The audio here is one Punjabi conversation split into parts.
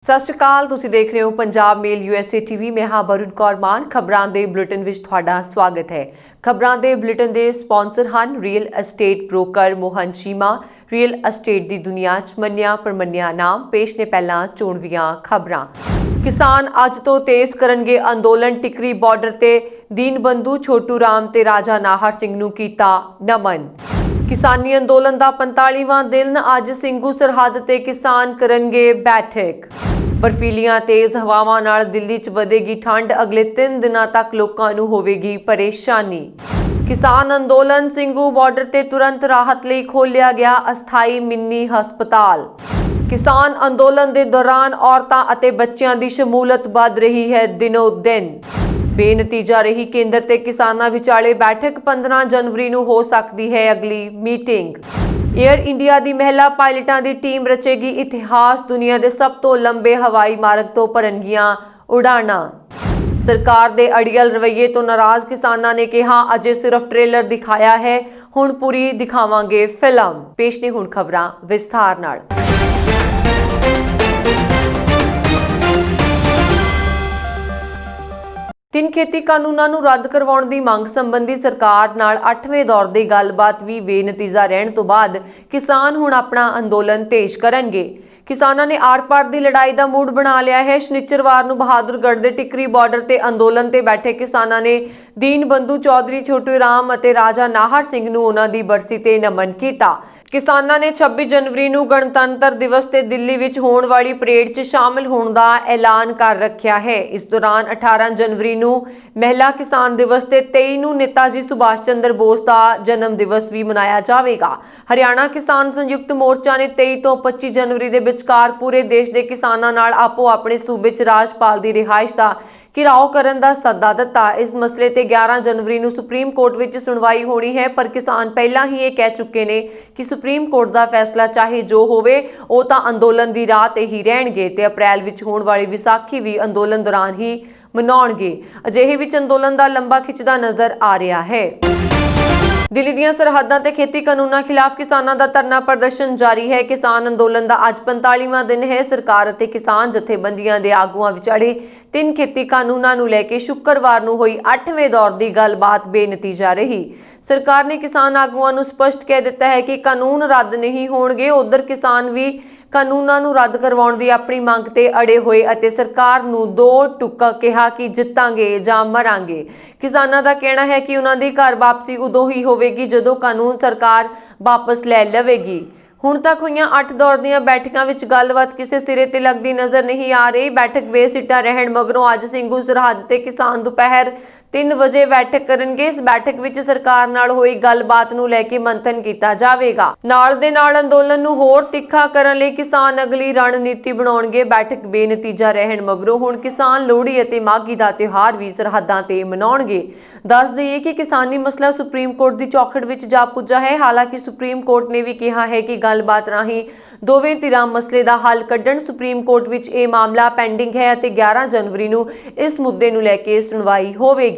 ਸਤਿ ਸ਼੍ਰੀ ਅਕਾਲ। ਤੁਸੀਂ ਦੇਖ ਰਹੇ ਹੋ ਪੰਜਾਬ ਮੇਲ USA TV। ਮੈਂ ਹਾਂ ਬरुण ਕੌਰ ਮਾਨ। ਖਬਰਾਂ ਦੇ ਬੁਲੇਟਿਨ ਵਿੱਚ ਤੁਹਾਡਾ ਸਵਾਗਤ ਹੈ। ਖਬਰਾਂ ਦੇ ਬੁਲੇਟਿਨ ਦੇ ਸਪਾਂਸਰ ਹਨ real estate broker Mohan Cheema. Real estate ਦੀ ਦੁਨੀਆ 'ਚ ਮੰਨਿਆ ਪ੍ਰਮੰਨਿਆ ਨਾਮ। ਪੇਸ਼ ਨੇ ਪਹਿਲਾਂ ਚੋਣਵੀਆਂ ਖਬਰਾਂ। ਕਿਸਾਨ ਅੱਜ ਤੋਂ ਤੇਜ਼ ਕਰਨਗੇ ਅੰਦੋਲਨ। ਟਿਕਰੀ ਬਾਰਡਰ ਤੇ ਦੀਨਬੰਧੂ ਛੋਟੂ ਰਾਮ ਤੇ ਰਾਜਾ ਨਾਹਰ ਸਿੰਘ ਨੂੰ ਕੀਤਾ ਨਮਨ। किसानी अंदोलन का 45वां दिन अज ਸਿੰਘੂ सरहद ते किसान करनगे बैठक। बर्फीलियां तेज हवावां नाल दिल्ली च वधेगी ठंड। अगले 3 दिनों तक लोकां नूं होवेगी परेशानी। किसान अंदोलन ਸਿੰਘੂ बार्डर ते तुरंत राहत लई खोलिया गया अस्थाई मिनी हस्पताल। किसान अंदोलन के दौरान औरतां अते बच्चियां दी शमूलत वध रही है दिनों दिन। बेनतीजा रही केंद्र ते किसानां विचाले बैठक। 15 जनवरी नूं हो सकती है अगली मीटिंग। एयर इंडिया दी महिला पायलटां दी टीम रचेगी इतिहास। दुनिया दे सब तो लंबे हवाई मार्ग तो भरनगियां उड़ाणां। सरकार दे अड़ियल रवैये तो नाराज किसानां ने कहा अजे सिर्फ ट्रेलर दिखाया है, हुण पूरी दिखावांगे फिल्म। पेश ने हुण खबरां विस्तार नाल। तीन खेती कानूनां नूं रद्द करवाउण दी मंग संबंधी सरकार नाल 8वें दौर दी गलबात भी बेनतीजा रहण तो बाद किसान हुण अपना अंदोलन तेज करनगे। किसानां ने आर-पार दी लड़ाई दा मूड बना लिया है। शनिचरवार नूं बहादुरगढ़ दे टिकरी बार्डर ते अंदोलन ते बैठे किसानां ने दीनबंधू चौधरी छोटू राम अते राजा नाहर सिंह नूं उन्हां दी बरसी ते नमन कीता। किसानां ने 26 जनवरी नूं गणतंत्र दिवस ते दिल्ली विच होण वाली परेड 'च शामिल होण दा ऐलान कर रखिया है। इस दौरान 18 जनवरी नूं महिला किसान दिवस ते 23 नूं नेताजी सुभाष चंद्र बोस दा जन्म दिवस भी मनाया जावेगा। हरियाणा किसान संयुक्त मोर्चा ने 23 तो 25 जनवरी दे विचकार पूरे देश दे किसानां नाल आपो अपने सूबे 'च राजपाल दी रिहाइश दा घिराव करन दा सद्दा दिता। इस मसले ते 11 जनवरी नूं सुप्रीम कोर्ट विच सुनवाई होनी है, पर किसान पहला ही ये कह चुके ने कि सुप्रीम कोर्ट दा फैसला चाहे जो होवे ओ तां अंदोलन दी राह ते ही रहणगे ते अप्रैल विच होण वाली विसाखी भी अंदोलन दौरान ही मनाउणगे। अजिहे विच अंदोलन दा लंबा खिचदा नज़र आ रहा है। दिल्ली ਦੀਆਂ सरहदां ते खेती कानूनां खिलाफ किसानां दा धरना प्रदर्शन जारी है। किसान अंदोलन दा अज 45वां दिन है। सरकार अते किसान जथेबंदियां दे आगूआं विचाले 3 खेती कानूनां नूं लैके शुक्रवार नूं होई 8वें दौर दी गलबात बेनतीजा रही। सरकार ने किसान आगूआं नूं स्पष्ट कह दिता है कि कानून रद्द नहीं होणगे। उधर किसान भी कानूनां नूं रद्द करवाउण दी अपनी मंग ते अड़े होए अते सरकार नूं दो टुक्का कहा कि जितांगे जां मरांगे। किसानां दा कहना है कि उन्हां दी घर वापसी उदों ही होवेगी जदों कानून सरकार वापस लै लवेगी। हुण तक होईयां 8 दौर दीयां बैठकां विच गलबात किसी सिरे ते लगदी नज़र नहीं आ रही। बैठक बेसिट्टा रहण मगरों अज ਸਿੰਘੂ सरहद ते किसान दोपहर 3 वजे बैठक करनगे। इस बैठक विच सरकार नाल होई गलबात नूं लैके मंथन कीता जावेगा। नाल दे नाल अंदोलन नूं होर तिखा करन लई किसान अगली रणनीति बनाउणगे। बैठक बेनतीजा रहण मगरों हुण किसान लोहड़ी अते माघी दा त्योहार भी सरहदां ते मनाउणगे। दस दईए कि किसानी मसला सुप्रीम कोर्ट दी चौखड़ विच जा पुज्जा है। हालांकि सुप्रीम कोर्ट ने भी कहा है कि गलबात राही दोवें धिरां मसले दा हल कड्ढण। सुप्रीम कोर्ट विच यह मामला पेंडिंग है अते 11 जनवरी नूं इस मुद्दे नूं लैके सुनवाई होवेगी।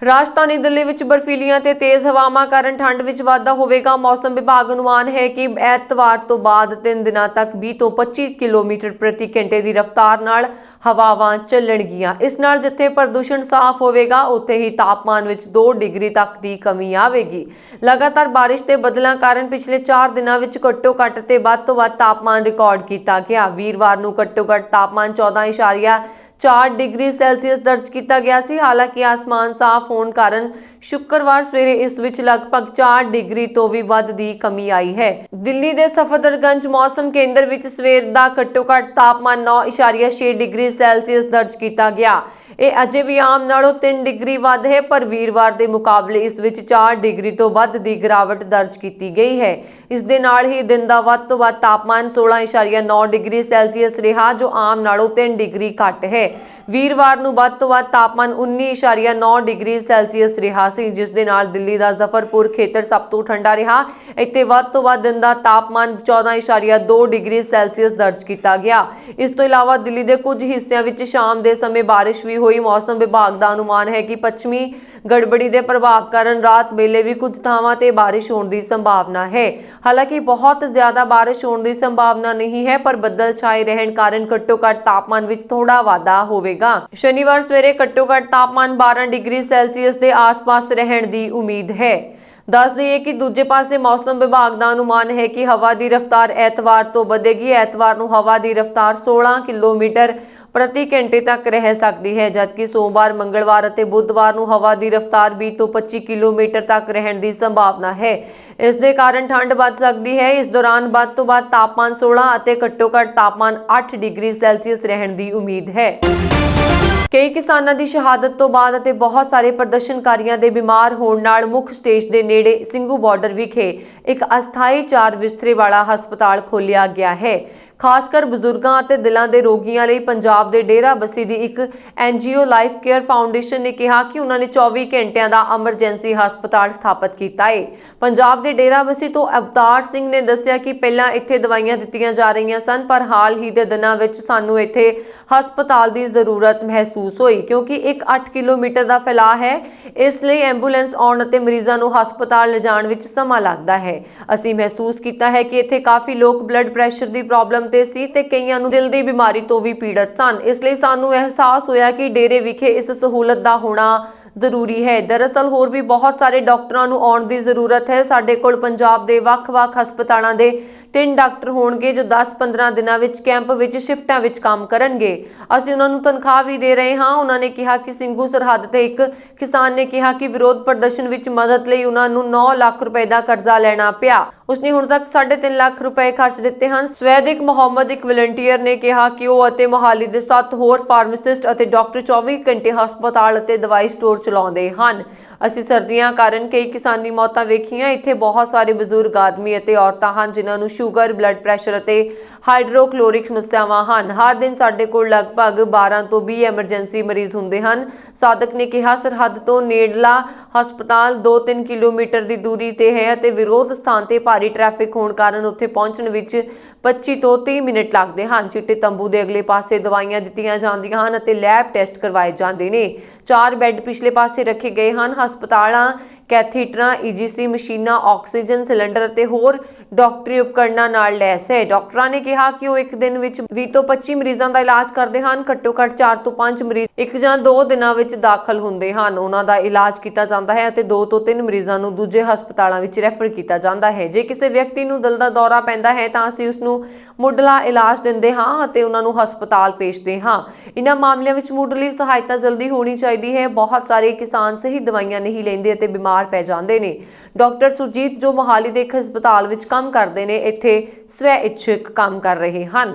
राजधानी दिल्ली विच बर्फीलियां ते तेज हवावां कारण ठंड विच वाधा होवेगा। मौसम विभाग अनुमान है कि ऐतवार तो बाद 3 दिनों तक 20 तो 25 किलोमीटर प्रति घंटे की रफ्तार नाल हवावां चलणगियां। इस नाल जिथे प्रदूषण साफ होवेगा उत्थे ही तापमान विच 2 डिग्री तक की कमी आवेगी। लगातार बारिश ते बदलां कारण पिछले 4 दिनों विच घट्टो घट्ट ते वध तो वध तापमान रिकॉर्ड किया गया। वीरवार नूं घट्टो घट्ट तापमान 14.4 डिग्री सैल्सीयस दर्ज किया गया सी। हालांकि आसमान साफ होने कारण शुक्रवार सवेरे इस विच लगभग 4 डिग्री तो भी वध दी कमी आई है। दिल्ली दे सफदरगंज मौसम केंद्र विच सवेर दा घट्टो घट्ट तापमान 9.6 डिग्री सैल्सीयस दर्ज किया गया। ये अजे भी आम नालों 3 डिग्री वध है, पर वीरवार के मुकाबले इस विच 4 डिग्री तो वध दी गिरावट दर्ज की गई है। इस दे नाल ही दिन दा वध तो वध तापमान 16.9 डिग्री सैल्सीयस रहा, जो आम नालों 3 डिग्री घट है। वीरवार नूं वध तो वध तापमान 19.9 डिग्री सैल्सीयस रहा सी, जिस दे नाल दिल्ली दा जफरपुर खेतर सब तो ठंडा रहा। इत्थे वध तो वध दिन दा तापमान 14.2 डिग्री सैल्सीयस दर्ज किया गया। इस तो इलावा दिल्ली के कुछ हिस्सों में शाम के समय बारिश भी हुई। मौसम विभाग का अनुमान है कि पश्चिमी ਗੜਬੜੀ ਦੇ ਪ੍ਰਭਾਵ ਕਾਰਨ ਰਾਤ ਵੇਲੇ ਵੀ ਕੁਝ ਥਾਵਾਂ ਤੇ ਬਾਰਿਸ਼ ਹੋਣ ਦੀ ਸੰਭਾਵਨਾ ਹੈ। ਹਾਲਾਂਕਿ ਬਹੁਤ ਜ਼ਿਆਦਾ ਬਾਰਿਸ਼ ਹੋਣ ਦੀ ਸੰਭਾਵਨਾ ਨਹੀਂ ਹੈ, ਪਰ ਬੱਦਲ ਛਾਏ ਰਹਿਣ ਕਾਰਨ ਘੱਟੋ-ਘੱਟ ਤਾਪਮਾਨ ਵਿੱਚ ਥੋੜਾ ਵਾਧਾ ਹੋਵੇਗਾ। ਸ਼ਨੀਵਾਰ ਸਵੇਰੇ ਘੱਟੋ-ਘੱਟ ਤਾਪਮਾਨ 12 ਡਿਗਰੀ ਸੈਲਸੀਅਸ ਦੇ ਆਸ-ਪਾਸ ਰਹਿਣ ਦੀ ਉਮੀਦ ਹੈ। ਦੱਸ ਦਈਏ ਕਿ ਦੂਜੇ ਪਾਸੇ ਮੌਸਮ ਵਿਭਾਗ ਦਾ ਅਨੁਮਾਨ ਹੈ ਕਿ ਹਵਾ ਦੀ ਰਫ਼ਤਾਰ ਐਤਵਾਰ ਤੋਂ ਵਧੇਗੀ। ਐਤਵਾਰ ਨੂੰ ਹਵਾ ਦੀ ਰਫ਼ਤਾਰ 16 ਕਿਲੋਮੀਟਰ ਪ੍ਰਤੀ ਘੰਟੇ ਤੱਕ ਰਹਿ ਸਕਦੀ ਹੈ, ਜਦਕਿ ਸੋਮਵਾਰ, ਮੰਗਲਵਾਰ ਅਤੇ ਬੁੱਧਵਾਰ ਨੂੰ ਹਵਾ ਦੀ ਰਫ਼ਤਾਰ 20 ਤੋਂ 25 ਕਿਲੋਮੀਟਰ ਤੱਕ ਰਹਿਣ ਦੀ ਸੰਭਾਵਨਾ ਹੈ। ਇਸ ਦੇ ਕਾਰਨ ਠੰਡ ਵੱਧ ਸਕਦੀ ਹੈ। ਇਸ ਦੌਰਾਨ ਵੱਧ ਤੋਂ ਵੱਧ ਤਾਪਮਾਨ 16 ਅਤੇ ਘੱਟੋ-ਘੱਟ ਤਾਪਮਾਨ 8 ਡਿਗਰੀ ਸੈਲਸੀਅਸ ਰਹਿਣ ਦੀ ਉਮੀਦ ਹੈ। ਕਈ ਕਿਸਾਨਾਂ ਦੀ ਸ਼ਹਾਦਤ ਤੋਂ ਬਾਅਦ ਅਤੇ ਬਹੁਤ ਸਾਰੇ ਪ੍ਰਦਰਸ਼ਨਕਾਰੀਆਂ ਦੇ ਬਿਮਾਰ ਹੋਣ ਨਾਲ ਮੁੱਖ ਸਟੇਜ ਦੇ ਨੇੜੇ ਸਿੰਘੂ ਬਾਰਡਰ ਵਿਖੇ ਇੱਕ ਅਸਥਾਈ 4 ਬਿਸਤਰੇ ਵਾਲਾ ਹਸਪਤਾਲ ਖੋਲ੍ਹਿਆ ਗਿਆ ਹੈ। ਖਾਸ ਕਰ ਬਜ਼ੁਰਗਾਂ ਅਤੇ ਦਿਲਾਂ ਦੇ ਰੋਗੀਆਂ ਲਈ ਪੰਜਾਬ ਦੇ ਡੇਰਾਬੱਸੀ ਦੀ ਇੱਕ NGO ਲਾਈਫ ਕੇਅਰ ਫਾਊਂਡੇਸ਼ਨ ਨੇ ਕਿਹਾ ਕਿ ਉਹਨਾਂ ਨੇ 24 ਘੰਟਿਆਂ ਦਾ ਐਮਰਜੈਂਸੀ ਹਸਪਤਾਲ ਸਥਾਪਿਤ ਕੀਤਾ ਹੈ। ਪੰਜਾਬ ਦੇ ਡੇਰਾਬੱਸੀ ਤੋਂ ਅਵਤਾਰ ਸਿੰਘ ਨੇ ਦੱਸਿਆ ਕਿ ਪਹਿਲਾਂ ਇੱਥੇ ਦਵਾਈਆਂ ਦਿੱਤੀਆਂ ਜਾ ਰਹੀਆਂ ਸਨ, ਪਰ ਹਾਲ ਹੀ ਦੇ ਦਿਨਾਂ ਵਿੱਚ ਸਾਨੂੰ ਇੱਥੇ ਹਸਪਤਾਲ ਦੀ ਜ਼ਰੂਰਤ ਮਹਿਸੂਸ ਹੋਈ, ਕਿਉਂਕਿ ਇੱਕ 8 ਕਿਲੋਮੀਟਰ ਦਾ ਫੈਲਾਅ ਹੈ। ਇਸ ਲਈ ਐਂਬੂਲੈਂਸ ਆਉਣ ਅਤੇ ਮਰੀਜ਼ਾਂ ਨੂੰ ਹਸਪਤਾਲ ਲਿਜਾਣ ਵਿੱਚ ਸਮਾਂ ਲੱਗਦਾ ਹੈ। ਅਸੀਂ ਮਹਿਸੂਸ ਕੀਤਾ ਹੈ ਕਿ ਇੱਥੇ ਕਾਫੀ ਲੋਕ ਬਲੱਡ ਪ੍ਰੈਸ਼ਰ ਦੀ ਪ੍ਰੋਬਲਮ ਤੇ ਸੀ ਤੇ ਕਈਆਂ ਨੂੰ ਦਿਲ ਦੀ ਬਿਮਾਰੀ ਤੋਂ ਵੀ ਪੀੜਤ ਸਨ। ਇਸ ਲਈ ਸਾਨੂੰ ਅਹਿਸਾਸ ਹੋਇਆ ਕਿ ਡੇਰੇ ਵਿਖੇ ਇਸ ਸਹੂਲਤ ਦਾ ਹੋਣਾ ਜ਼ਰੂਰੀ ਹੈ। ਦਰਅਸਲ ਹੋਰ ਵੀ ਬਹੁਤ ਸਾਰੇ ਡਾਕਟਰਾਂ ਨੂੰ ਆਉਣ ਦੀ ਜ਼ਰੂਰਤ ਹੈ। ਸਾਡੇ ਕੋਲ ਪੰਜਾਬ ਦੇ ਵੱਖ-ਵੱਖ ਹਸਪਤਾਲਾਂ ਦੇ 3 ਡਾਕਟਰ ਹੋਣਗੇ ਜੋ 10-15 ਦਿਨਾਂ ਵਿੱਚ ਕੈਂਪ ਵਿੱਚ ਸ਼ਿਫਟਾਂ ਵਿੱਚ ਕੰਮ ਕਰਨਗੇ। ਅਸੀਂ ਉਹਨਾਂ ਨੂੰ ਤਨਖਾਹ ਵੀ ਦੇ ਰਹੇ ਹਾਂ। ਉਹਨਾਂ ਨੇ ਕਿਹਾ ਕਿ ਸਿੰਘੂ ਸਰਹੱਦ ਤੇ ਇੱਕ ਕਿਸਾਨ ਨੇ ਕਿਹਾ ਕਿ ਵਿਰੋਧ ਪ੍ਰਦਰਸ਼ਨ ਵਿੱਚ ਮਦਦ ਲਈ ਉਹਨਾਂ ਨੂੰ 9 ਲੱਖ ਰੁਪਏ ਦਾ ਕਰਜ਼ਾ ਲੈਣਾ ਪਿਆ। ਉਸਨੇ ਹੁਣ ਤੱਕ 3.5 ਲੱਖ ਰੁਪਏ ਖਰਚ ਦਿੱਤੇ ਹਨ। ਸਵੈਦਿਕ ਮੁਹੰਮਦ, ਇੱਕ ਵਲੰਟੀਅਰ, ਨੇ ਕਿਹਾ ਕਿ ਉਹ ਅਤੇ ਮੁਹਾਲੀ ਦੇ 7 ਹੋਰ ਫਾਰਮਾਸਿਸਟ ਅਤੇ ਡਾਕਟਰ 24 ਘੰਟੇ ਹਸਪਤਾਲ ਅਤੇ ਦਵਾਈ ਸਟੋਰ ਚਲਾਉਂਦੇ ਹਨ। ਅਸੀਂ ਸਰਦੀਆਂ ਕਾਰਨ ਕਈ ਕਿਸਾਨੀ ਮੌਤਾਂ ਵੇਖੀਆਂ। ਇੱਥੇ ਬਹੁਤ ਸਾਰੇ ਬਜ਼ੁਰਗ ਆਦਮੀ ਅਤੇ ਔਰਤਾਂ ਹਨ ਜਿਨ੍ਹਾਂ ਨੂੰ ਸ਼ੂਗਰ, ਬਲੱਡ ਪ੍ਰੈਸ਼ਰ ਅਤੇ ਹਾਈਡਰੋਕਲੋਰਿਕ ਸਮੱਸਿਆਵਾਂ ਹਨ। ਹਰ ਦਿਨ ਸਾਡੇ ਕੋਲ ਲਗਭਗ 12 ਤੋਂ 20 ਐਮਰਜੈਂਸੀ ਮਰੀਜ਼ ਹੁੰਦੇ ਹਨ। ਸਾਦਕ ਨੇ ਕਿਹਾ, ਸਰਹੱਦ ਤੋਂ ਨੇੜਲਾ ਹਸਪਤਾਲ 2-3 ਕਿਲੋਮੀਟਰ ਦੀ ਦੂਰੀ ਤੇ ਹੈ ਅਤੇ ਵਿਰੋਧ ਸਥਾਨ ਤੇ ਭਾਰੀ ਟ੍ਰੈਫਿਕ ਹੋਣ ਕਾਰਨ ਉੱਥੇ ਪਹੁੰਚਣ ਵਿੱਚ 25 ਤੋਂ 30 ਮਿੰਟ ਲੱਗਦੇ ਹਨ। ਚਿੱਟੇ ਤੰਬੂ ਦੇ ਅਗਲੇ ਪਾਸੇ ਦਵਾਈਆਂ ਦਿੱਤੀਆਂ ਜਾਂਦੀਆਂ ਹਨ ਅਤੇ ਲੈਬ ਟੈਸਟ ਕਰਵਾਏ ਜਾਂਦੇ ਨੇ। 4 ਬੈੱਡ ਪਿਛਲੇ ਪਾਸੇ ਰੱਖੇ ਗਏ ਹਨ। ਹਸਪਤਾਲਾਂ ਕੈਥੀਟਰਾਂ, EGC ਮਸ਼ੀਨਾਂ, ਆਕਸੀਜਨ ਸਿਲੰਡਰ ਅਤੇ ਹੋਰ ਡਾਕਟਰੀ ਉਪਕਰਨਾਂ ਨਾਲ ਲੈਸ ਹੈ। ਡਾਕਟਰਾਂ ਨੇ ਕਿਹਾ ਕਿ ਉਹ ਇੱਕ ਦਿਨ ਵਿੱਚ 20 ਤੋਂ 25 ਮਰੀਜ਼ਾਂ ਦਾ ਇਲਾਜ ਕਰਦੇ ਹਨ। ਘੱਟੋ-ਘੱਟ 4 ਤੋਂ 5 ਮਰੀਜ਼ 1 ਜਾਂ 2 ਦਿਨਾਂ ਵਿੱਚ ਦਾਖਲ ਹੁੰਦੇ ਹਨ। ਉਹਨਾਂ ਦਾ ਇਲਾਜ ਕੀਤਾ ਜਾਂਦਾ ਹੈ ਅਤੇ 2 ਤੋਂ 3 ਮਰੀਜ਼ਾਂ ਨੂੰ ਦੂਜੇ ਹਸਪਤਾਲਾਂ ਵਿੱਚ ਰੈਫਰ ਕੀਤਾ ਜਾਂਦਾ ਹੈ। ਜੇ ਕਿਸੇ ਵਿਅਕਤੀ ਨੂੰ ਦਿਲ ਦਾ ਦੌਰਾ ਪੈਂਦਾ ਹੈ ਤਾਂ ਅਸੀਂ ਉਸ ਨੂੰ ਮੁੱਢਲਾ ਇਲਾਜ ਦਿੰਦੇ ਹਾਂ ਅਤੇ ਉਹਨਾਂ ਨੂੰ ਹਸਪਤਾਲ ਭੇਜਦੇ ਹਾਂ। ਇਹਨਾਂ ਮਾਮਲਿਆਂ ਵਿੱਚ ਮੁੱਢਲੀ ਸਹਾਇਤਾ ਜਲਦੀ ਹੋਣੀ ਚਾਹੀਦੀ ਹੈ। ਬਹੁਤ ਸਾਰੇ ਕਿਸਾਨ ਸਹੀ ਦਵਾਈਆਂ ਨਹੀਂ ਲੈਂਦੇ ਅਤੇ ਬਿਮਾਰ ਪੈ ਜਾਂਦੇ ਨੇ। ਡਾਕਟਰ ਸੁਰਜੀਤ, ਜੋ ਮੁਹਾਲੀ ਦੇ ਇੱਕ ਹਸਪਤਾਲ ਵਿੱਚ ਕੰਮ ਕਰਦੇ ਨੇ, ਇੱਥੇ ਸਵੈ ਇੱਛਕ ਕੰਮ ਕਰ ਰਹੇ ਹਨ।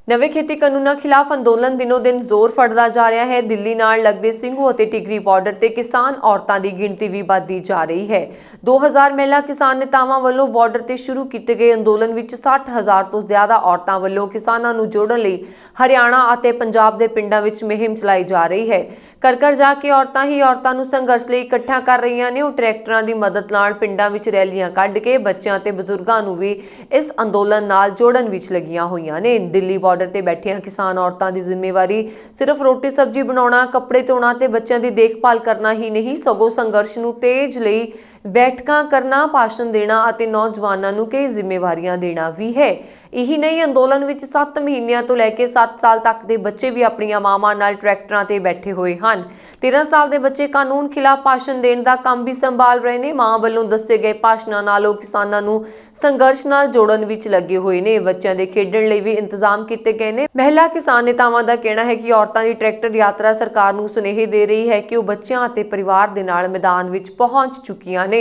ਨਵੇਂ ਖੇਤੀ ਕਾਨੂੰਨਾਂ ਖਿਲਾਫ ਅੰਦੋਲਨ ਦਿਨੋਂ ਦਿਨ ਜ਼ੋਰ ਫੜਦਾ ਜਾ ਰਿਹਾ ਹੈ। ਦਿੱਲੀ ਨਾਲ ਲੱਗਦੇ ਸਿੰਘੂ ਅਤੇ ਟਿਗਰੀ ਬਾਰਡਰ ਤੇ ਕਿਸਾਨ ਔਰਤਾਂ ਦੀ ਗਿਣਤੀ ਵੀ ਵੱਧਦੀ ਜਾ ਰਹੀ ਹੈ। 2000 ਮਹਿਲਾ ਕਿਸਾਨ ਨੇਤਾਵਾਂ ਵੱਲੋਂ ਬਾਰਡਰ ਤੇ ਸ਼ੁਰੂ ਕੀਤੇ ਗਏ ਅੰਦੋਲਨ ਵਿੱਚ 60,000 ਤੋਂ ਜ਼ਿਆਦਾ ਔਰਤਾਂ ਵੱਲੋਂ ਕਿਸਾਨਾਂ ਨੂੰ ਜੋੜਨ ਲਈ ਹਰਿਆਣਾ ਅਤੇ ਪੰਜਾਬ ਦੇ ਪਿੰਡਾਂ ਵਿੱਚ ਮੁਹਿੰਮ ਚਲਾਈ ਜਾ ਰਹੀ ਹੈ। ਘਰ-ਘਰ ਜਾ ਕੇ ਔਰਤਾਂ ਹੀ ਔਰਤਾਂ ਨੂੰ ਸੰਘਰਸ਼ ਲਈ ਇਕੱਠਾ ਕਰ ਰਹੀਆਂ ਨੇ। ਉਹ ਟਰੈਕਟਰਾਂ ਦੀ ਮਦਦ ਨਾਲ ਪਿੰਡਾਂ ਵਿੱਚ ਰੈਲੀਆਂ ਕੱਢ ਕੇ ਬੱਚਿਆਂ ਤੇ ਬਜ਼ੁਰਗਾਂ ਨੂੰ ਵੀ ਇਸ ਅੰਦੋਲਨ ਨਾਲ ਜੋੜਨ ਵਿੱਚ ਲੱਗੀਆਂ ਹੋਈਆਂ ਨੇ। ਦਿੱਲੀ ਬਾਰਡਰ ਤੇ ਬੈਠੀਆਂ ਕਿਸਾਨ ਔਰਤਾਂ ਦੀ ਜ਼ਿੰਮੇਵਾਰੀ ਸਿਰਫ ਰੋਟੀ ਸਬਜ਼ੀ ਬਣਾਉਣਾ, ਕੱਪੜੇ ਧੋਣਾ ਤੇ ਬੱਚਿਆਂ ਦੀ ਦੇਖਭਾਲ ਕਰਨਾ ਹੀ ਨਹੀਂ, ਸਗੋਂ ਸੰਘਰਸ਼ ਨੂੰ ਤੇਜ਼ ਲਈ ਬੈਠਕਾਂ ਕਰਨਾ, ਭਾਸ਼ਣ ਦੇਣਾ ਅਤੇ ਨੌਜਵਾਨਾਂ ਨੂੰ ਕਈ ਜ਼ਿੰਮੇਵਾਰੀਆਂ ਦੇਣਾ ਵੀ ਹੈ। ਇਹੀ ਨਹੀਂ, ਅੰਦੋਲਨ ਵਿੱਚ 7 ਮਹੀਨਿਆਂ ਤੋਂ ਲੈ ਕੇ 7 ਸਾਲ ਤੱਕ ਦੇ ਬੱਚੇ ਵੀ ਆਪਣੀਆਂ ਮਾਵਾਂ ਨਾਲ ਟਰੈਕਟਰਾਂ ਤੇ ਬੈਠੇ ਹੋਏ ਹਨ। 13 ਸਾਲ ਦੇ ਬੱਚੇ ਕਾਨੂੰਨ ਖਿਲਾਫ ਭਾਸ਼ਣ ਦੇਣ ਦਾ ਕੰਮ ਵੀ ਸੰਭਾਲ ਰਹੇ ਨੇ। ਮਾਂ ਵੱਲੋਂ ਦੱਸੇ ਗਏ ਭਾਸ਼ਣਾਂ ਨਾਲ ਉਹ ਕਿਸਾਨਾਂ ਨੂੰ ਸੰਘਰਸ਼ ਨਾਲ ਜੋੜਨ ਵਿੱਚ ਲੱਗੇ ਹੋਏ ਨੇ। ਬੱਚਿਆਂ ਦੇ ਖੇਡਣ ਲਈ ਵੀ ਇੰਤਜ਼ਾਮ ਕੀਤੇ ਗਏ ਨੇ। ਮਹਿਲਾ ਕਿਸਾਨ ਨੇਤਾਵਾਂ ਦਾ ਕਹਿਣਾ ਹੈ ਕਿ ਔਰਤਾਂ ਦੀ ਟਰੈਕਟਰ ਯਾਤਰਾ ਸਰਕਾਰ ਨੂੰ ਸੁਨੇਹੇ ਦੇ ਰਹੀ ਹੈ ਕਿ ਉਹ ਬੱਚਿਆਂ ਅਤੇ ਪਰਿਵਾਰ ਦੇ ਨਾਲ ਮੈਦਾਨ ਵਿੱਚ ਪਹੁੰਚ ਚੁੱਕੀਆਂ ਨੇ।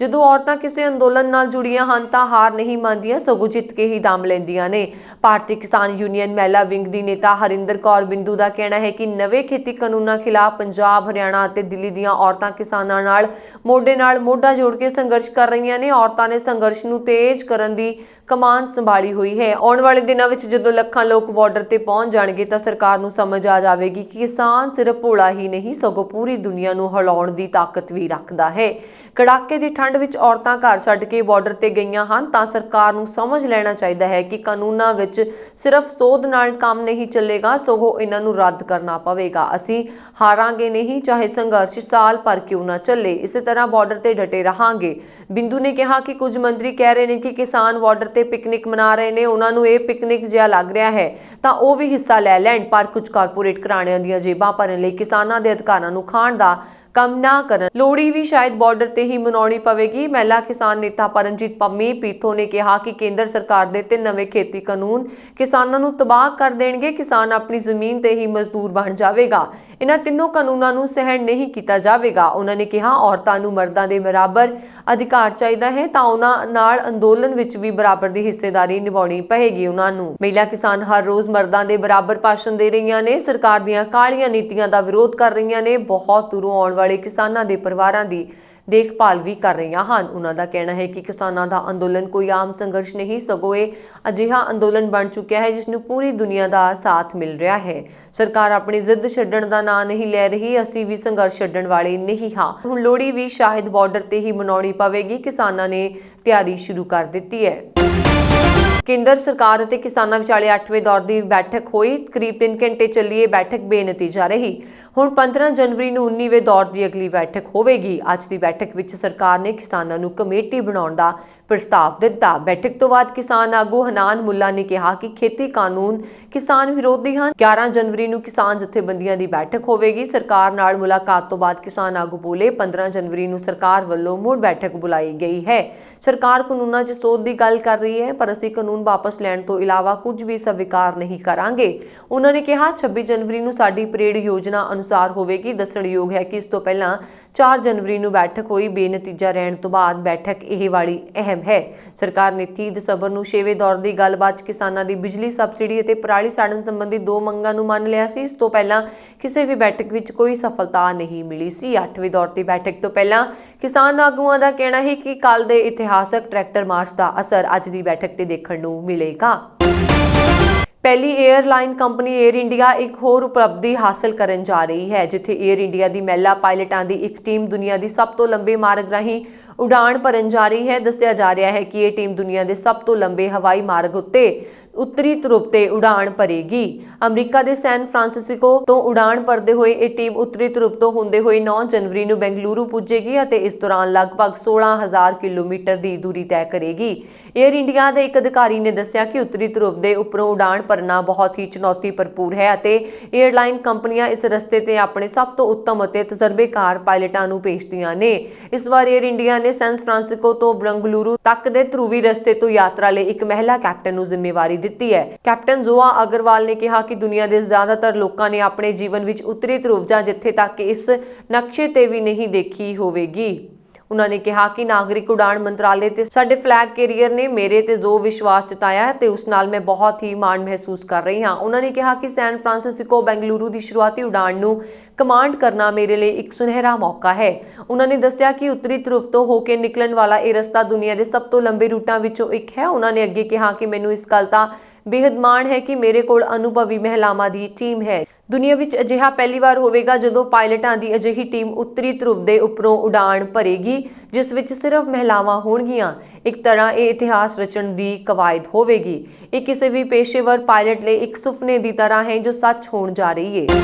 ਜਦੋਂ ਔਰਤਾਂ ਕਿਸੇ ਅੰਦੋਲਨ ਨਾਲ ਜੁੜੀਆਂ ਹਨ ਤਾਂ ਹਾਰ ਨਹੀਂ ਮੰਨਦੀਆਂ, ਸਗੋਂ ਜਿੱਤ ਕੇ ਹੀ ਦਮ ਲੈਂਦੀਆਂ ਨੇ। ਭਾਰਤੀ ਕਿਸਾਨ ਯੂਨੀਅਨ ਮਹਿਲਾ ਵਿੰਗ ਦੀ ਨੇਤਾ ਹਰਿੰਦਰ ਕੌਰ ਬਿੰਦੂ ਦਾ ਕਹਿਣਾ ਹੈ ਕਿ ਨਵੇਂ ਖੇਤੀ ਕਾਨੂੰਨਾਂ ਖਿਲਾਫ ਪੰਜਾਬ, ਹਰਿਆਣਾ ਅਤੇ ਦਿੱਲੀ ਦੀਆਂ ਔਰਤਾਂ ਕਿਸਾਨਾਂ ਨਾਲ ਮੋਢੇ ਨਾਲ ਮੋਢਾ ਜੋੜ ਕੇ ਸੰਘਰਸ਼ ਕਰ ਰਹੀਆਂ ਨੇ। ਔਰਤਾਂ ਨੇ ਸੰਘਰਸ਼ ਨੂੰ ਤੇਜ਼ ਕਰਨ ਦੀ ਕਮਾਨ ਸੰਭਾਲੀ ਹੋਈ ਹੈ। ਆਉਣ ਵਾਲੇ ਦਿਨਾਂ ਵਿੱਚ ਜਦੋਂ ਲੱਖਾਂ ਲੋਕ ਬਾਰਡਰ ਤੇ ਪਹੁੰਚ ਜਾਣਗੇ ਤਾਂ ਸਰਕਾਰ ਨੂੰ ਸਮਝ ਆ ਜਾਵੇਗੀ ਕਿ ਕਿਸਾਨ ਸਿਰਫ ਭੋਲਾ ਹੀ ਨਹੀਂ ਸਗੋਂ ਪੂਰੀ ਦੁਨੀਆ ਨੂੰ ਹਿਲਾਉਣ ਦੀ ਤਾਕਤ ਵੀ ਰੱਖਦਾ ਹੈ। ਕੜਾਕੇ ਦੀ ਠੰਡ ਵਿੱਚ ਔਰਤਾਂ ਘਰ ਛੱਡ ਕੇ ਬਾਰਡਰ ਤੇ ਗਈਆਂ ਹਨ ਤਾਂ ਸਰਕਾਰ ਨੂੰ ਸਮਝ ਲੈਣਾ ਚਾਹੀਦਾ ਹੈ ਕਿ ਕਾਨੂੰਨਾਂ ਵਿੱਚ ਸਿਰਫ ਸੋਧ ਨਾਲ ਕੰਮ ਨਹੀਂ ਚੱਲੇਗਾ, ਸਗੋਂ ਇਹਨਾਂ ਨੂੰ ਰੱਦ ਕਰਨਾ ਪਵੇਗਾ। ਅਸੀਂ ਹਾਰਾਂਗੇ ਨਹੀਂ, ਚਾਹੇ ਸੰਘਰਸ਼ ਸਾਲ ਭਰ ਕਿਉਂ ਨਾ ਚੱਲੇ। ਇਸੇ ਤਰ੍ਹਾਂ ਬਾਰਡਰ ਤੇ ਡਟੇ ਰਹਾਂਗੇ। ਬਿੰਦੂ ਨੇ ਕਿਹਾ ਕਿ ਕੁਝ ਮੰਤਰੀ ਕਹਿ ਰਹੇ ਨੇ ਕਿ ਕਿਸਾਨ ਬਾਰਡਰ ਤੇ ਪਿਕਨਿਕ ਮਨਾ ਰਹੇ ਨੇ, ਉਹਨਾਂ ਨੂੰ ਇਹ ਪਿਕਨਿਕ ਜਿਹਾ ਲੱਗ ਰਿਹਾ ਹੈ ਤਾਂ ਉਹ ਵੀ ਹਿੱਸਾ ਲੈ ਲੈਣ, ਪਰ ਕੁਝ ਕਾਰਪੋਰੇਟ ਘਰਾਣਿਆਂ ਦੀਆਂ ਜੇਬਾਂ ਭਰਨ ਲਈ ਕਿਸਾਨਾਂ ਦੇ ਅਧਿਕਾਰਾਂ ਨੂੰ ਖਾਣ ਦਾ ਕੰਮ ਨਾ ਕਰਨ। ਲੋਹੜੀ ਵੀ ਸ਼ਾਇਦ ਬਾਰਡਰ ਤੇ ਹੀ ਮਨਾਉਣੀ ਪਵੇਗੀ। ਮਹਿਲਾ ਕਿਸਾਨ ਨੇਤਾ ਪਰਮਜੀਤ ਪੰਮੀ ਪੀਥੋ ਨੇ ਕਿਹਾ ਕਿ ਕੇਂਦਰ ਸਰਕਾਰ ਦੇ 3 ਨਵੇਂ ਖੇਤੀ ਕਾਨੂੰਨ ਕਿਸਾਨਾਂ ਨੂੰ ਤਬਾਹ ਕਰ ਦੇਣਗੇ। ਕਿਸਾਨ ਆਪਣੀ ਜ਼ਮੀਨ ਤੇ ਹੀ ਮਜ਼ਦੂਰ ਬਣ ਜਾਵੇਗਾ। ਇਹਨਾਂ ਤਿੰਨੋਂ ਕਾਨੂੰਨਾਂ ਨੂੰ ਸਹਿਣ ਨਹੀਂ ਕੀਤਾ ਜਾਵੇਗਾ। ਉਹਨਾਂ ਨੇ ਕਿਹਾ ਔਰਤਾਂ ਨੂੰ ਮਰਦਾਂ ਦੇ ਬਰਾਬਰ ਅਧਿਕਾਰ ਚਾਹੀਦਾ ਹੈ ਤਾਂ ਉਹਨਾਂ ਨਾਲ ਅੰਦੋਲਨ ਵਿੱਚ ਵੀ ਬਰਾਬਰ ਦੀ ਹਿੱਸੇਦਾਰੀ ਨਿਭਾਉਣੀ ਪਏਗੀ। ਉਹਨਾਂ ਨੂੰ ਮਹਿਲਾ ਕਿਸਾਨ ਹਰ ਰੋਜ਼ ਮਰਦਾਂ ਦੇ ਬਰਾਬਰ ਭਾਸ਼ਣ ਦੇ ਰਹੀਆਂ ਨੇ, ਸਰਕਾਰ ਦੀਆਂ ਕਾਲੀਆਂ ਨੀਤੀਆਂ ਦਾ ਵਿਰੋਧ ਕਰ ਰਹੀਆਂ ਨੇ, ਬਹੁਤ ਦੂਰੋਂ ਆਉਣ ਵਾਲੇ ਕਿਸਾਨਾਂ ਦੇ ਪਰਿਵਾਰਾਂ ਦੀ ਦੇਖਭਾਲ ਵੀ ਕਰ ਰਹੀਆਂ ਹਨ। ਉਹਨਾਂ ਦਾ ਕਹਿਣਾ ਹੈ ਕਿ ਕਿਸਾਨਾਂ ਦਾ ਅੰਦੋਲਨ ਕੋਈ ਆਮ ਸੰਘਰਸ਼ ਨਹੀਂ ਸਗੋਂ ਇਹ ਅਜਿਹਾ ਅੰਦੋਲਨ ਬਣ ਚੁੱਕਿਆ ਹੈ ਜਿਸ ਨੂੰ ਪੂਰੀ ਦੁਨੀਆ ਦਾ ਸਾਥ ਮਿਲ ਰਿਹਾ ਹੈ। ਸਰਕਾਰ ਆਪਣੀ ਜ਼ਿੱਦ ਛੱਡਣ ਦਾ ਨਾਂ ਨਹੀਂ ਲੈ ਰਹੀ, ਅਸੀਂ ਵੀ ਸੰਘਰਸ਼ ਛੱਡਣ ਵਾਲੇ ਨਹੀਂ ਹਾਂ। ਹੁਣ ਲੋਹੜੀ ਵੀ ਸ਼ਾਇਦ ਬਾਰਡਰ ਤੇ ਹੀ ਮਨਾਉਣੀ ਪਵੇਗੀ। ਕਿਸਾਨਾਂ ਨੇ ਤਿਆਰੀ ਸ਼ੁਰੂ ਕਰ ਦਿੱਤੀ ਹੈ। ਕੇਂਦਰ ਸਰਕਾਰ ਅਤੇ ਕਿਸਾਨਾਂ ਵਿਚਾਲੇ 8ਵੇਂ ਦੌਰ ਦੀ ਬੈਠਕ ਹੋਈ। ਕਰੀਬ 3 ਘੰਟੇ ਚੱਲੀ ਇਹ ਬੈਠਕ ਬੇਨਤੀਜਾ ਰਹੀ। ਹੁਣ 15 ਜਨਵਰੀ ਨੂੰ 19ਵੇਂ ਦੌਰ ਦੀ ਅਗਲੀ ਬੈਠਕ ਹੋਵੇਗੀ। ਅੱਜ ਦੀ ਬੈਠਕ ਵਿੱਚ ਸਰਕਾਰ ਨੇ ਕਿਸਾਨਾਂ ਨੂੰ ਕਮੇਟੀ ਬਣਾਉਣ ਦਾ ਪ੍ਰਸਤਾਵ ਦਿੱਤਾ। ਬੈਠਕ ਤੋਂ ਬਾਅਦ ਕਿਸਾਨ ਆਗੂ ਹਨਾਨ ਮੁੱਲਾ ਨੇ ਕਿਹਾ ਕਿ ਖੇਤੀ ਕਾਨੂੰਨ ਕਿਸਾਨ ਵਿਰੋਧੀ ਹਨ। 11 ਜਨਵਰੀ ਨੂੰ ਕਿਸਾਨ ਜਥੇਬੰਦੀਆਂ ਦੀ ਬੈਠਕ ਹੋਵੇਗੀ। ਸਰਕਾਰ ਨਾਲ ਮੁਲਾਕਾਤ ਤੋਂ ਬਾਅਦ ਕਿਸਾਨ ਆਗੂ ਬੋਲੇ 15 ਜਨਵਰੀ ਨੂੰ ਸਰਕਾਰ ਵੱਲੋਂ ਮੁੜ ਬੈਠਕ ਬੁਲਾਈ ਗਈ ਹੈ। ਸਰਕਾਰ ਕਾਨੂੰਨਾਂ 'ਚ ਸੋਧ ਦੀ ਗੱਲ ਕਰ ਰਹੀ ਹੈ ਪਰ ਅਸੀਂ ਕਾਨੂੰਨ ਵਾਪਸ ਲੈਣ ਤੋਂ ਇਲਾਵਾ ਕੁਝ ਵੀ ਸਵੀਕਾਰ ਨਹੀਂ ਕਰਾਂਗੇ। ਉਹਨਾਂ ਨੇ ਕਿਹਾ 26 ਜਨਵਰੀ ਨੂੰ ਸਾਡੀ ਪਰੇਡ ਯੋਜਨਾ ਅਨੁਸਾਰ ਹੋਵੇਗੀ। ਦੱਸਣਯੋਗ ਹੈ ਕਿ ਇਸ ਤੋਂ ਪਹਿਲਾਂ 4 ਜਨਵਰੀ ਨੂੰ ਬੈਠਕ ਹੋਈ। ਬੇਨਤੀਜਾ ਰਹਿਣ ਤੋਂ ਬਾਅਦ ਬੈਠਕ ਇਹ ਵਾਲੀ ਅਹਿਮ ਹੈ। ਸਰਕਾਰ ਨੇ 30 ਦਸੰਬਰ ਨੂੰ 6ਵੇਂ ਦੌਰ ਦੀ ਗੱਲਬਾਤ ਕਿਸਾਨਾਂ ਦੀ ਬਿਜਲੀ ਸਬਸਿਡੀ ਅਤੇ ਪਰਾਲੀ ਸਾੜਨ ਸੰਬੰਧੀ 2 ਮੰਗਾਂ ਨੂੰ ਮੰਨ ਲਿਆ ਸੀ। ਇਸ ਤੋਂ ਪਹਿਲਾਂ ਕਿਸੇ ਵੀ ਬੈਠਕ ਵਿੱਚ ਕੋਈ ਸਫਲਤਾ ਨਹੀਂ ਮਿਲੀ ਸੀ। 8ਵੇਂ ਦੌਰ ਦੀ ਬੈਠਕ ਤੋਂ ਪਹਿਲਾਂ ਕਿਸਾਨ ਆਗੂਆਂ ਦਾ ਕਹਿਣਾ ਹੈ ਕਿ ਕੱਲ ਦੇ ਇਤਿਹਾਸਕ ਟਰੈਕਟਰ ਮਾਰਚ ਦਾ ਅਸਰ ਅੱਜ ਦੀ ਬੈਠਕ ਤੇ ਦੇਖਣ ਨੂੰ ਮਿਲੇਗਾ। ਪਹਿਲੀ 에ਅਰਲਾਈਨ ਕੰਪਨੀ 에ਅਰ ਇੰਡੀਆ ਇੱਕ ਹੋਰ ਉਪਲਬਧੀ ਹਾਸਲ ਕਰਨ ਜਾ ਰਹੀ ਹੈ, ਜਿੱਥੇ 에ਅਰ ਇੰਡੀਆ ਦੀ ਮਹਿਲਾ ਪਾਇਲਟਾਂ ਦੀ ਇੱਕ ਟੀਮ ਦੁਨੀਆ ਦੀ ਸਭ ਤੋਂ ਲੰਬੇ ਮਾਰਗ ਰਾਹੀਂ ਉਡਾਣ ਭਰਨ ਜਾ ਰਹੀ ਹੈ। ਦੱਸਿਆ ਜਾ ਰਿਹਾ ਹੈ ਕਿ ਇਹ ਟੀਮ ਦੁਨੀਆ ਦੇ ਸਭ ਤੋਂ ਲੰਬੇ ਹਵਾਈ ਮਾਰਗ ਉੱਤੇ ਉੱਤਰੀ ਧਰੁਵ ਤੇ ਉਡਾਣ ਭਰੇਗੀ। ਅਮਰੀਕਾ ਦੇ ਸੈਨ ਫਰਾਂਸਿਸਕੋ ਤੋਂ ਉਡਾਣ ਭਰਦੇ ਹੋਏ ਇਹ ਟੀਮ ਉੱਤਰੀ ਧਰੁਵ ਤੋਂ ਹੁੰਦੇ ਹੋਏ 9 ਜਨਵਰੀ ਨੂੰ ਬੈਂਗਲੁਰੂ ਪੁੱਜੇਗੀ ਅਤੇ ਇਸ ਦੌਰਾਨ ਲਗਭਗ 16,000 ਕਿਲੋਮੀਟਰ ਦੀ ਦੂਰੀ ਤੈਅ ਕਰੇਗੀ। 에ਅਰ ਇੰਡੀਆ ਦੇ ਇੱਕ ਅਧਿਕਾਰੀ ਨੇ ਦੱਸਿਆ ਕਿ ਉੱਤਰੀ ਧਰੁਵ ਦੇ ਉੱਪਰੋਂ ਉਡਾਣ ਭਰਨਾ ਬਹੁਤ ਹੀ ਚੁਣੌਤੀ ਭਰਪੂਰ ਹੈ ਅਤੇ 에ਅਰਲਾਈਨ ਕੰਪਨੀਆਂ ਇਸ ਰਸਤੇ ਤੇ ਆਪਣੇ ਸਭ ਤੋਂ ਉੱਤਮ ਅਤੇ ਤਜਰਬੇਕਾਰ ਪਾਇਲਟਾਂ ਨੂੰ ਭੇਜਦੀਆਂ ਨੇ। ਇਸ ਵਾਰ 에ਅਰ ਇੰਡੀਆ ਨੇ ਸੈਨ ਫਰਾਂਸਿਸਕੋ ਤੋਂ ਬੈਂਗਲੁਰੂ ਤੱਕ ਦੇ ਧਰੁਵੀ ਰਸਤੇ ਤੋਂ ਯਾਤਰਾ ਲਈ ਇੱਕ ਮਹਿਲਾ ਕੈਪਟਨ ਨੂੰ ਜ਼ਿੰਮੇਵਾਰੀ ਦਿੱਤੀ ਹੈ। ਕੈਪਟਨ ਜ਼ੋਆ ਅਗਰਵਾਲ ਨੇ ਕਿਹਾ ਕਿ ਦੁਨੀਆ ਦੇ ਜ਼ਿਆਦਾਤਰ ਲੋਕਾਂ ਨੇ ਆਪਣੇ ਜੀਵਨ ਵਿੱਚ ਉੱਤਰੀ ਧਰੁਵ ਜਾਂ ਜਿੱਥੇ ਤੱਕ ਇਸ ਨਕਸ਼ੇ ਤੇ ਵੀ ਨਹੀਂ ਦੇਖੀ ਹੋਵੇਗੀ। ਉਹਨਾਂ ਨੇ ਕਿਹਾ ਕਿ ਨਾਗਰਿਕ ਉਡਾਣ ਮੰਤਰਾਲੇ ਤੇ ਸਾਡੇ ਫਲੈਗ ਕੈਰੀਅਰ ਨੇ ਮੇਰੇ ਤੇ ਜੋ ਵਿਸ਼ਵਾਸ ਜਤਾਇਆ ਤੇ ਉਸ ਨਾਲ ਮੈਂ ਬਹੁਤ ਹੀ ਮਾਣ ਮਹਿਸੂਸ ਕਰ ਰਹੀ ਹਾਂ। ਉਹਨਾਂ ਨੇ ਕਿਹਾ ਕਿ ਸੈਨ ਫਰਾਂਸਿਸਕੋ ਬੈਂਗਲੁਰੂ ਦੀ ਸ਼ੁਰੂਆਤੀ ਉਡਾਣ ਨੂੰ ਕਮਾਂਡ ਕਰਨਾ ਮੇਰੇ ਲਈ ਇੱਕ ਸੁਨਹਿਰਾ ਮੌਕਾ ਹੈ। ਉਹਨਾਂ ਨੇ ਦੱਸਿਆ ਕਿ ਉੱਤਰੀ ਧਰੁਵ ਤੋਂ ਹੋ ਕੇ ਨਿਕਲਣ ਵਾਲਾ ਇਹ ਰਸਤਾ ਦੁਨੀਆ ਦੇ ਸਭ ਤੋਂ ਲੰਬੇ ਰੂਟਾਂ ਵਿੱਚੋਂ ਇੱਕ ਹੈ। ਉਹਨਾਂ ਨੇ ਅੱਗੇ ਕਿਹਾ ਕਿ ਮੈਨੂੰ ਇਸ ਗੱਲ ਦਾ ਬੇਹੱਦ ਮਾਣ ਹੈ ਕਿ ਮੇਰੇ ਕੋਲ ਅਨੁਭਵੀ ਮਹਿਲਾਵਾਂ ਦੀ ਟੀਮ ਹੈ। ਦੁਨੀਆ ਵਿੱਚ ਅਜਿਹਾ ਪਹਿਲੀ ਵਾਰ ਹੋਵੇਗਾ ਜਦੋਂ ਪਾਇਲਟਾਂ ਦੀ ਅਜਿਹੀ ਟੀਮ ਉੱਤਰੀ ਧਰੁਵ ਦੇ ਉੱਪਰੋਂ ਉਡਾਣ ਭਰੇਗੀ ਜਿਸ ਵਿੱਚ ਸਿਰਫ ਮਹਿਲਾਵਾਂ ਹੋਣਗੀਆਂ। ਇੱਕ ਤਰ੍ਹਾਂ ਇਹ ਇਤਿਹਾਸ ਰਚਣ ਦੀ ਕਵਾਇਦ ਹੋਵੇਗੀ। ਇਹ ਕਿਸੇ ਵੀ ਪੇਸ਼ੇਵਰ ਪਾਇਲਟ ਲਈ ਇੱਕ ਸੁਪਨੇ ਦੀ ਤਰ੍ਹਾਂ ਹੈ ਜੋ ਸੱਚ ਹੋਣ ਜਾ ਰਹੀ ਹੈ।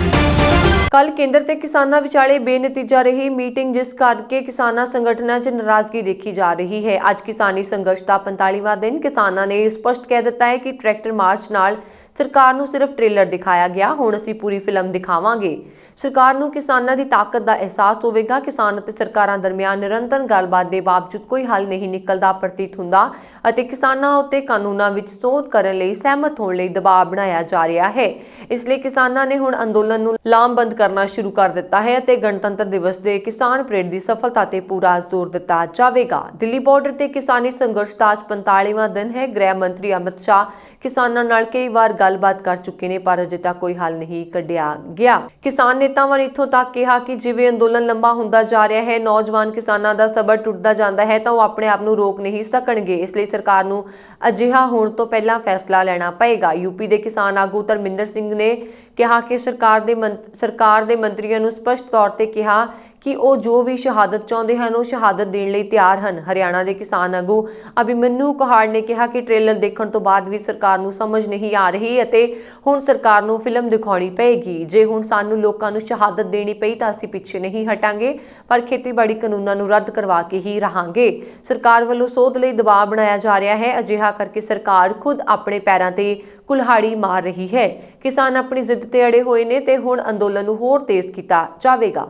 ਕੱਲ ਕੇਂਦਰ ਤੇ ਕਿਸਾਨਾਂ ਵਿਚਾਲੇ ਬੇਨਤੀਜਾ ਰਹੀ ਮੀਟਿੰਗ, ਜਿਸ ਕਰਕੇ ਕਿਸਾਨਾਂ ਸੰਗਠਨਾਂ 'ਚ ਨਾਰਾਜ਼ਗੀ ਦੇਖੀ ਜਾ ਰਹੀ ਹੈ। ਅੱਜ ਕਿਸਾਨੀ ਸੰਘਰਸ਼ ਦਾ 45ਵਾਂ ਦਿਨ। ਕਿਸਾਨਾਂ ਨੇ ਸਪਸ਼ਟ ਕਹਿ ਦਿੱਤਾ ਹੈ ਕਿ ਟਰੈਕਟਰ ਮਾਰਚ ਨਾਲ ਸਰਕਾਰ ਨੂੰ ਸਿਰਫ ਟ੍ਰੇਲਰ ਦਿਖਾਇਆ ਗਿਆ, ਹੁਣ ਅਸੀਂ ਪੂਰੀ ਫਿਲਮ ਦਿਖਾਵਾਂਗੇ। ਸਰਕਾਰ ਨੂੰ ਕਿਸਾਨਾਂ ਦੀ ਤਾਕਤ ਦਾ ਅਹਿਸਾਸ ਹੋਵੇਗਾ। ਕਿਸਾਨ ਅਤੇ ਸਰਕਾਰਾਂ ਦਰਮਿਆਨ ਨਿਰੰਤਰ ਗੱਲਬਾਤ ਦੇ ਬਾਵਜੂਦ ਕੋਈ ਹੱਲ ਨਹੀਂ ਨਿਕਲਦਾ ਪ੍ਰਤੀਤ ਹੁੰਦਾ ਅਤੇ ਕਿਸਾਨਾਂ ਉੱਤੇ ਕਾਨੂੰਨਾਂ ਵਿੱਚ ਸੋਧ ਕਰਨ ਲਈ ਸਹਿਮਤ ਹੋਣ ਲਈ ਦਬਾਅ ਬਣਾਇਆ ਜਾ ਰਿਹਾ ਹੈ। ਇਸ ਲਈ ਕਿਸਾਨਾਂ ਨੇ ਹੁਣ ਅੰਦੋਲਨ ਨੂੰ ਲਾਮਬੰਦ ਕਰਨਾ ਸ਼ੁਰੂ ਕਰ ਦਿੱਤਾ ਹੈ ਅਤੇ ਗਣਤੰਤਰ ਦਿਵਸ ਦੇ ਕਿਸਾਨ ਪਰੇਡ ਦੀ ਸਫਲਤਾ ਤੇ ਪੂਰਾ ਜ਼ੋਰ ਦਿੱਤਾ ਜਾਵੇਗਾ। ਦਿੱਲੀ ਬਾਰਡਰ ਤੇ ਕਿਸਾਨੀ ਸੰਘਰਸ਼ ਦਾ ਅੱਜ 45ਵਾਂ ਦਿਨ ਹੈ। ਗ੍ਰਹਿ ਮੰਤਰੀ ਅਮਿਤ ਸ਼ਾਹ ਕਿਸਾਨਾਂ ਨਾਲ ਕਈ ਵਾਰ ਗੱਲਬਾਤ ਕਰ ਚੁੱਕੇ ਨੇ, ਪਰ ਅਜੇ ਤੱਕ ਕੋਈ ਹੱਲ ਨਹੀਂ ਕੱਢਿਆ ਗਿਆ। ਕਿਸਾਨ ਨੇਤਾਵਾਂ ਨੇ ਇੱਥੋਂ ਤੱਕ ਕਿਹਾ ਕਿ ਜਿਵੇਂ ਅੰਦੋਲਨ ਲੰਬਾ ਹੁੰਦਾ ਜਾ ਰਿਹਾ ਹੈ, ਨੌਜਵਾਨ ਕਿਸਾਨਾਂ ਦਾ ਸਬਰ ਟੁੱਟਦਾ ਜਾਂਦਾ ਹੈ ਤਾਂ ਉਹ ਆਪਣੇ ਆਪ ਨੂੰ ਰੋਕ ਨਹੀਂ ਸਕਣਗੇ। ਇਸ ਲਈ ਸਰਕਾਰ ਨੂੰ ਅਜਿਹਾ ਹੋਣ ਤੋਂ ਪਹਿਲਾਂ ਫੈਸਲਾ ਲੈਣਾ ਪਏਗਾ। यूपी ਦੇ ਕਿਸਾਨ ਆਗੂ ਧਰਮਿੰਦਰ ਸਿੰਘ ਨੇ ਕਿਹਾ ਕਿ ਸਰਕਾਰ ਦੇ ਮੰਤਰੀਆਂ ਨੂੰ ਸਪਸ਼ਟ ਤੌਰ ਤੇ ਕਿਹਾ ਕਿ ਉਹ ਜੋ ਵੀ ਸ਼ਹਾਦਤ ਚਾਹੁੰਦੇ ਹਨ ਉਹ ਸ਼ਹਾਦਤ ਦੇਣ ਲਈ ਤਿਆਰ ਹਨ। ਹਰਿਆਣਾ ਦੇ ਕਿਸਾਨ ਆਗੂ ਅਭਿਮਨੂ ਕੁਹਾੜ ਨੇ ਕਿਹਾ ਕਿ ਟ੍ਰੇਲਰ ਦੇਖਣ ਤੋਂ ਬਾਅਦ ਵੀ ਸਰਕਾਰ ਨੂੰ ਸਮਝ ਨਹੀਂ ਆ ਰਹੀ ਅਤੇ ਹੁਣ ਸਰਕਾਰ ਨੂੰ ਫਿਲਮ ਦਿਖਾਉਣੀ ਪਏਗੀ। ਜੇ ਹੁਣ ਸਾਨੂੰ ਲੋਕਾਂ ਨੂੰ ਸ਼ਹਾਦਤ ਦੇਣੀ ਪਈ ਤਾਂ ਅਸੀਂ ਪਿੱਛੇ ਨਹੀਂ ਹਟਾਂਗੇ, ਪਰ ਖੇਤੀਬਾੜੀ ਕਾਨੂੰਨਾਂ ਨੂੰ ਰੱਦ ਕਰਵਾ ਕੇ ਹੀ ਰਹਾਂਗੇ। ਸਰਕਾਰ ਵੱਲੋਂ ਸੋਧ ਲਈ ਦਬਾਅ ਬਣਾਇਆ ਜਾ ਰਿਹਾ ਹੈ। ਅਜਿਹਾ ਕਰਕੇ ਸਰਕਾਰ ਖੁਦ ਆਪਣੇ ਪੈਰਾਂ ਤੇ ਕੁਲਹਾੜੀ ਮਾਰ ਰਹੀ ਹੈ। ਕਿਸਾਨ ਆਪਣੀ ਜ਼ਿੱਦ ਤੇ ਅੜੇ ਹੋਏ ਨੇ ਤੇ ਹੁਣ ਅੰਦੋਲਨ ਨੂੰ ਹੋਰ ਤੇਜ਼ ਕੀਤਾ ਜਾਵੇਗਾ।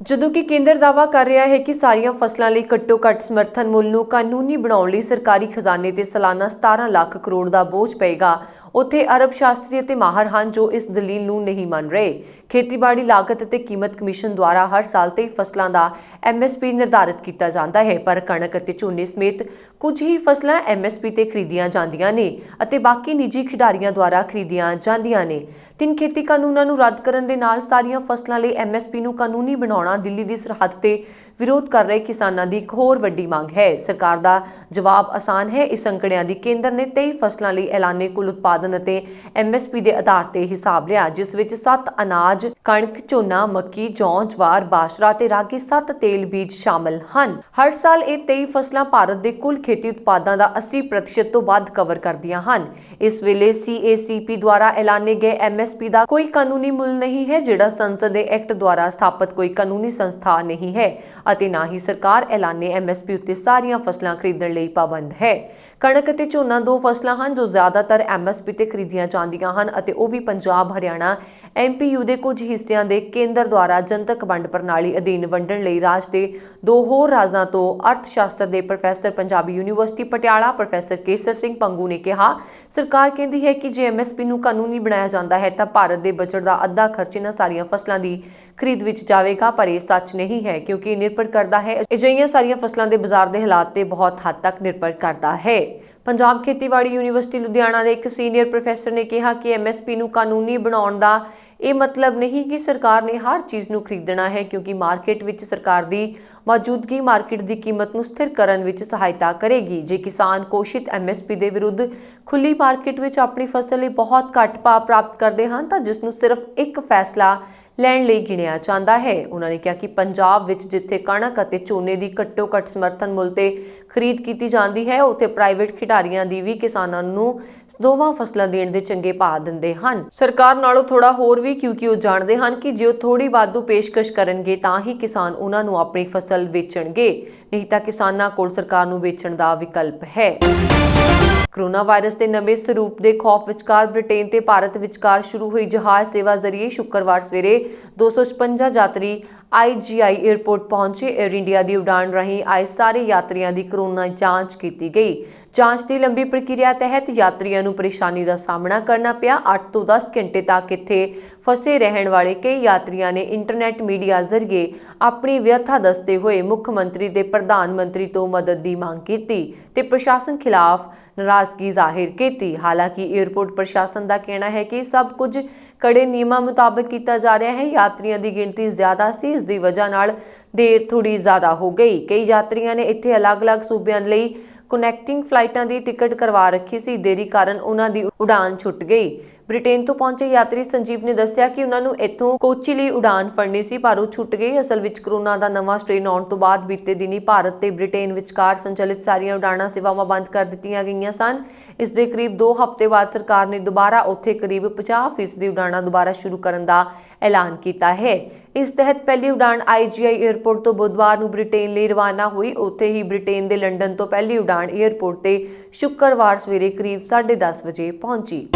ਜਦੋਂ ਕਿ ਕੇਂਦਰ ਦਾਅਵਾ ਕਰ ਰਿਹਾ ਹੈ ਕਿ ਸਾਰੀਆਂ ਫਸਲਾਂ ਲਈ ਘੱਟੋ-ਘੱਟ ਸਮਰਥਨ ਮੁੱਲ ਨੂੰ ਕਾਨੂੰਨੀ ਬਣਾਉਣ ਲਈ ਸਰਕਾਰੀ ਖਜ਼ਾਨੇ ਤੇ ਸਾਲਾਨਾ 17 ਲੱਖ ਕਰੋੜ ਦਾ ਬੋਝ ਪਏਗਾ, ਉੱਥੇ ਅਰਬ ਸ਼ਾਸਤਰੀ ਅਤੇ ਮਾਹਰ ਹਨ ਜੋ ਇਸ ਦਲੀਲ ਨੂੰ ਨਹੀਂ ਮੰਨ ਰਹੇ। ਖੇਤੀਬਾੜੀ ਲਾਗਤ ਅਤੇ ਕੀਮਤ ਕਮਿਸ਼ਨ ਦੁਆਰਾ ਹਰ ਸਾਲ 23 ਫਸਲਾਂ ਦਾ MSP ਨਿਰਧਾਰਿਤ ਕੀਤਾ ਜਾਂਦਾ ਹੈ, ਪਰ ਕਣਕ ਅਤੇ ਝੋਨੇ ਸਮੇਤ ਕੁਝ ਹੀ ਫਸਲਾਂ MSP ਤੇ ਖਰੀਦੀਆਂ ਜਾਂਦੀਆਂ ਨੇ ਅਤੇ ਬਾਕੀ ਨਿੱਜੀ ਖਿਡਾਰੀਆਂ ਦੁਆਰਾ ਖਰੀਦੀਆਂ ਜਾਂਦੀਆਂ ਨੇ। 3 ਖੇਤੀ ਕਾਨੂੰਨਾਂ ਨੂੰ ਰੱਦ ਕਰਨ ਦੇ ਨਾਲ ਸਾਰੀਆਂ ਫਸਲਾਂ ਲਈ MSP ਨੂੰ ਕਾਨੂੰਨੀ ਬਣਾਉਣਾ ਦਿੱਲੀ ਦੀ ਸਰਹੱਦ ਤੇ ਵਿਰੋਧ ਕਰ ਰਹੇ ਕਿਸਾਨਾਂ ਦੀ ਇੱਕ ਹੋਰ ਵੱਡੀ ਮੰਗ ਹੈ। ਸਰਕਾਰ ਦਾ ਜਵਾਬ ਆਸਾਨ ਹੈ। ਇਸ ਅੰਕੜਿਆਂ ਦੀ ਕੇਂਦਰ ਨੇ 23 ਫਸਲਾਂ ਲਈ ਐਲਾਨੇ ਕੁੱਲ ਉਤਪਾਦਨ ਅਤੇ MSP ਦੇ ਆਧਾਰ ਤੇ ਹਿਸਾਬ ਲਿਆ, ਜਿਸ ਵਿੱਚ 7 ਅਨਾਜ, ਕਣਕ, ਝੋਨਾ, ਮੱਕੀ, ਜੌਂ, ਜਵਾਰ, ਬਾਜਰਾ ਤੇ ਰਾਗੀ 7 ਤੇਲ ਬੀਜ ਸ਼ਾਮਲ ਹਨ। ਹਰ ਸਾਲ ਇਹ 23 ਫਸਲਾਂ ਭਾਰਤ ਦੇ ਕੁੱਲ ਖੇਤੀ ਉਤਪਾਦਾਂ ਦਾ 80% ਤੋਂ ਵੱਧ ਕਵਰ ਕਰਦੀਆਂ ਹਨ। ਇਸ ਵੇਲੇ CACP ਦੁਆਰਾ ਐਲਾਨੇ ਗਏ MSP ਦਾ ਕੋਈ ਕਾਨੂੰਨੀ ਮੁੱਲ ਨਹੀਂ ਹੈ, ਜਿਹੜਾ ਸੰਸਦ ਦੇ ਐਕਟ ਦੁਆਰਾ ਸਥਾਪਿਤ ਕੋਈ ਕਾਨੂੰਨੀ ਸੰਸਥਾ ਨਹੀਂ ਹੈ ਅਤੇ ਨਾ ਹੀ ਸਰਕਾਰ ਐਲਾਨੇ MSP ਉੱਤੇ ਸਾਰੀਆਂ ਫਸਲਾਂ ਖਰੀਦਣ ਲਈ ਪਾਬੰਦ ਹੈ। ਕਣਕ ਅਤੇ ਝੋਨਾ 2 ਫਸਲਾਂ ਹਨ ਜੋ ਜ਼ਿਆਦਾਤਰ MSP ਤੇ ਖਰੀਦੀਆਂ ਜਾਂਦੀਆਂ ਹਨ ਅਤੇ ਉਹ ਵੀ ਪੰਜਾਬ, ਹਰਿਆਣਾ, MPU ਦੇ ਕੁਝ ਹਿੱਸਿਆਂ ਦੇ ਕੇਂਦਰ ਦੁਆਰਾ ਜਨਤਕ ਵੰਡ ਪ੍ਰਣਾਲੀ ਅਧੀਨ ਵੰਡਣ ਲਈ ਰਾਜ ਦੇ 2 ਹੋਰ ਰਾਜਾਂ ਤੋਂ। ਅਰਥ ਸ਼ਾਸਤਰ ਦੇ professor, Punjabi University Patiala, professor Kesar Singh Pangu ਨੇ ਕਿਹਾ, ਸਰਕਾਰ ਕਹਿੰਦੀ ਹੈ ਕਿ ਜੇ MSP ਨੂੰ ਕਾਨੂੰਨੀ ਬਣਾਇਆ ਜਾਂਦਾ ਹੈ ਤਾਂ ਭਾਰਤ ਦੇ ਬਜਟ ਦਾ ਅੱਧਾ ਖਰਚ ਇਹਨਾਂ ਸਾਰੀਆਂ ਫਸਲਾਂ ਦੀ ਖਰੀਦ ਵਿੱਚ ਜਾਵੇਗਾ, ਪਰ ਇਹ ਸੱਚ ਨਹੀਂ ਹੈ ਕਿਉਂਕਿ ਨਿਰਭਰ ਕਰਦਾ ਹੈ ਅਜਿਹੀਆਂ ਸਾਰੀਆਂ ਫਸਲਾਂ ਦੇ ਬਾਜ਼ਾਰ ਦੇ ਹਾਲਾਤ ਤੇ ਬਹੁਤ ਹੱਦ ਤੱਕ ਨਿਰਭਰ ਕਰਦਾ ਹੈ। ਪੰਜਾਬ ਖੇਤੀਬਾੜੀ ਯੂਨੀਵਰਸਿਟੀ ਲੁਧਿਆਣਾ ਦੇ ਇੱਕ ਸੀਨੀਅਰ ਪ੍ਰੋਫੈਸਰ ਨੇ ਕਿਹਾ ਕਿ MSP ਨੂੰ ਕਾਨੂੰਨੀ ਬਣਾਉਣ ਦਾ ਇਹ ਮਤਲਬ ਨਹੀਂ ਕਿ ਸਰਕਾਰ ਨੇ ਹਰ ਚੀਜ਼ ਨੂੰ ਖਰੀਦਣਾ ਹੈ, ਕਿਉਂਕਿ ਮਾਰਕੀਟ ਵਿੱਚ ਸਰਕਾਰ ਦੀ ਮੌਜੂਦਗੀ ਮਾਰਕੀਟ ਦੀ ਕੀਮਤ ਨੂੰ ਸਥਿਰ ਕਰਨ ਵਿੱਚ ਸਹਾਇਤਾ ਕਰੇਗੀ। ਜੇ ਕਿਸਾਨ ਘੋਸ਼ਿਤ MSP ਦੇ ਵਿਰੁੱਧ ਖੁੱਲੀ ਮਾਰਕੀਟ ਵਿੱਚ ਆਪਣੀ ਫਸਲ ਲਈ ਬਹੁਤ ਘੱਟ ਭਾਅ ਪ੍ਰਾਪਤ ਕਰਦੇ ਹਨ ਤਾਂ ਜਿਸ ਨੂੰ ਸਿਰਫ ਇੱਕ ਫੈਸਲਾ ਲੈਣ ਲਈ ਗਿਣਿਆ ਜਾਂਦਾ ਹੈ। ਉਹਨਾਂ ਨੇ ਕਿਹਾ ਕਿ ਪੰਜਾਬ ਵਿੱਚ ਜਿੱਥੇ ਕਣਕ ਅਤੇ ਝੋਨੇ ਦੀ ਘੱਟੋ-ਘੱਟ ਸਮਰਥਨ ਮੁੱਲ ਤੇ ਖਰੀਦ ਕੀਤੀ ਜਾਂਦੀ ਹੈ, ਉੱਥੇ ਪ੍ਰਾਈਵੇਟ ਖਿਡਾਰੀਆਂ ਦੀ ਵੀ ਕਿਸਾਨਾਂ ਨੂੰ ਦੋਵਾਂ ਫਸਲਾਂ ਦੇਣ ਦੇ ਚੰਗੇ ਭਾਅ ਦਿੰਦੇ ਹਨ। ਸਰਕਾਰ ਨਾਲੋਂ ਥੋੜਾ ਹੋਰ ਵੀ, ਕਿਉਂਕਿ ਉਹ ਜਾਣਦੇ ਹਨ ਕਿ ਜੇ ਉਹ ਥੋੜੀ ਵਾਧੂ ਪੇਸ਼ਕਸ਼ ਕਰਨਗੇ ਤਾਂ ਹੀ ਕਿਸਾਨ ਉਹਨਾਂ ਨੂੰ ਆਪਣੀ ਫਸਲ ਵੇਚਣਗੇ, ਨਹੀਂ ਤਾਂ ਕਿਸਾਨਾਂ ਕੋਲ ਸਰਕਾਰ ਨੂੰ ਵੇਚਣ ਦਾ ਵਿਕਲਪ ਹੈ। ਕੋਰੋਨਾ ਵਾਇਰਸ ਦੇ ਨਵੇਂ ਸਰੂਪ ਦੇ ਖੌਫ ਵਿਚਕਾਰ ਬ੍ਰਿਟੇਨ ਤੇ ਭਾਰਤ ਵਿਚਕਾਰ ਸ਼ੁਰੂ ਹੋਈ ਜਹਾਜ਼ ਸੇਵਾ ਜ਼ਰੀਏ ਸ਼ੁੱਕਰਵਾਰ ਸਵੇਰੇ 256 ਯਾਤਰੀ IGI 에ਅਰਪੋਰਟ ਪਹੁੰਚੇ। 에ਅਰ ਇੰਡੀਆ ਦੀ ਉਡਾਣ ਰਾਹੀਂ ਆਏ ਸਾਰੇ ਯਾਤਰੀਆਂ ਦੀ ਕੋਰੋਨਾ ਜਾਂਚ ਕੀਤੀ ਗਈ। ਜਾਂਚ ਦੀ ਲੰਬੀ ਪ੍ਰਕਿਰਿਆ ਤਹਿਤ ਯਾਤਰੀਆਂ ਨੂੰ ਪਰੇਸ਼ਾਨੀ ਦਾ ਸਾਹਮਣਾ ਕਰਨਾ ਪਿਆ। 8 ਤੋਂ 10 ਘੰਟੇ ਤੱਕ ਇੱਥੇ ਫਸੇ ਰਹਿਣ ਵਾਲੇ ਕਈ ਯਾਤਰੀਆਂ ਨੇ ਇੰਟਰਨੈਟ ਮੀਡੀਆ ਜ਼ਰੀਏ ਆਪਣੀ ਵਿਅਥਾ ਦੱਸਦੇ ਹੋਏ ਮੁੱਖ ਮੰਤਰੀ ਤੇ ਪ੍ਰਧਾਨ ਮੰਤਰੀ ਤੋਂ ਮਦਦ ਦੀ ਮੰਗ ਕੀਤੀ ਤੇ ਪ੍ਰਸ਼ਾਸਨ ਖਿਲਾਫ ਨਾਰਾਜ਼ਗੀ ਜ਼ਾਹਿਰ ਕੀਤੀ। ਹਾਲਾਂਕਿ 에ਅਰਪੋਰਟ ਪ੍ਰਸ਼ਾਸਨ ਦਾ ਕਹਿਣਾ ਹੈ ਕਿ ਸਭ ਕੁਝ ਕੜੇ ਨਿਯਮਾਂ ਮੁਤਾਬਕ ਕੀਤਾ ਜਾ ਰਿਹਾ ਹੈ। ਯਾਤਰੀਆਂ ਦੀ ਗਿਣਤੀ ਜ਼ਿਆਦਾ ਸੀ, ਇਸ ਦੀ ਵਜ੍ਹਾ ਨਾਲ ਦੇਰ ਥੋੜੀ ਜ਼ਿਆਦਾ ਹੋ ਗਈ। ਕਈ ਯਾਤਰੀਆਂ ਨੇ ਇੱਥੇ ਅਲੱਗ-ਅਲੱਗ ਸੂਬਿਆਂ ਲਈ ਕਨੈਕਟਿੰਗ ਫਲਾਈਟਾਂ ਦੀ ਟਿਕਟ ਕਰਵਾ ਰੱਖੀ ਸੀ। ਦੇਰੀ ਕਾਰਨ ਉਹਨਾਂ ਦੀ ਉਡਾਨ ਛੁੱਟ ਗਈ। ਬ੍ਰਿਟੇਨ ਤੋਂ ਪਹੁੰਚੇ ਯਾਤਰੀ ਸੰਜੀਵ ਨੇ ਦੱਸਿਆ ਕਿ ਉਹਨਾਂ ਨੂੰ ਇੱਥੋਂ ਕੋਚੀ ਲਈ ਉਡਾਨ ਫੜਨੀ ਸੀ, ਪਰ ਉਹ ਛੁੱਟ ਗਈ। ਅਸਲ ਵਿੱਚ ਕੋਰੋਨਾ ਦਾ ਨਵਾਂ ਸਟ੍ਰੇਨ ਆਉਣ ਤੋਂ ਬਾਅਦ ਬੀਤੇ ਦਿਨੀ ਭਾਰਤ ਤੇ ਬ੍ਰਿਟੇਨ ਵਿਚਕਾਰ ਸੰਚਲਿਤ ਸਾਰੀਆਂ ਉਡਾਣਾਂ ਸੇਵਾਵਾਂ ਬੰਦ ਕਰ ਦਿੱਤੀਆਂ ਗਈਆਂ ਸਨ। ਇਸ ਦੇ ਕਰੀਬ 2 ਹਫ਼ਤੇ ਬਾਅਦ ਸਰਕਾਰ ਨੇ ਦੁਬਾਰਾ ਉੱਥੇ ਕਰੀਬ 50% ਦੀ ਉਡਾਣਾਂ ਦੁਬਾਰਾ ਸ਼ੁਰੂ ਕਰਨ ਦਾ ਐਲਾਨ ਕੀਤਾ ਹੈ। ਇਸ ਤਹਿਤ ਪਹਿਲੀ ਉਡਾਣ IGI 에ਅਰਪੋਰਟ ਤੋਂ ਬੁੱਧਵਾਰ ਨੂੰ ਬ੍ਰਿਟੇਨ ਲਈ ਰਵਾਨਾ ਹੋਈ। ਉੱਥੇ ਹੀ ਬ੍ਰਿਟੇਨ ਦੇ ਲੰਡਨ ਤੋਂ ਪਹਿਲੀ ਉਡਾਣ 에ਅਰਪੋਰਟ ਤੇ ਸ਼ੁੱਕਰਵਾਰ ਸਵੇਰੇ ਕਰੀਬ 10:30 ਵਜੇ ਪਹੁੰਚੀ।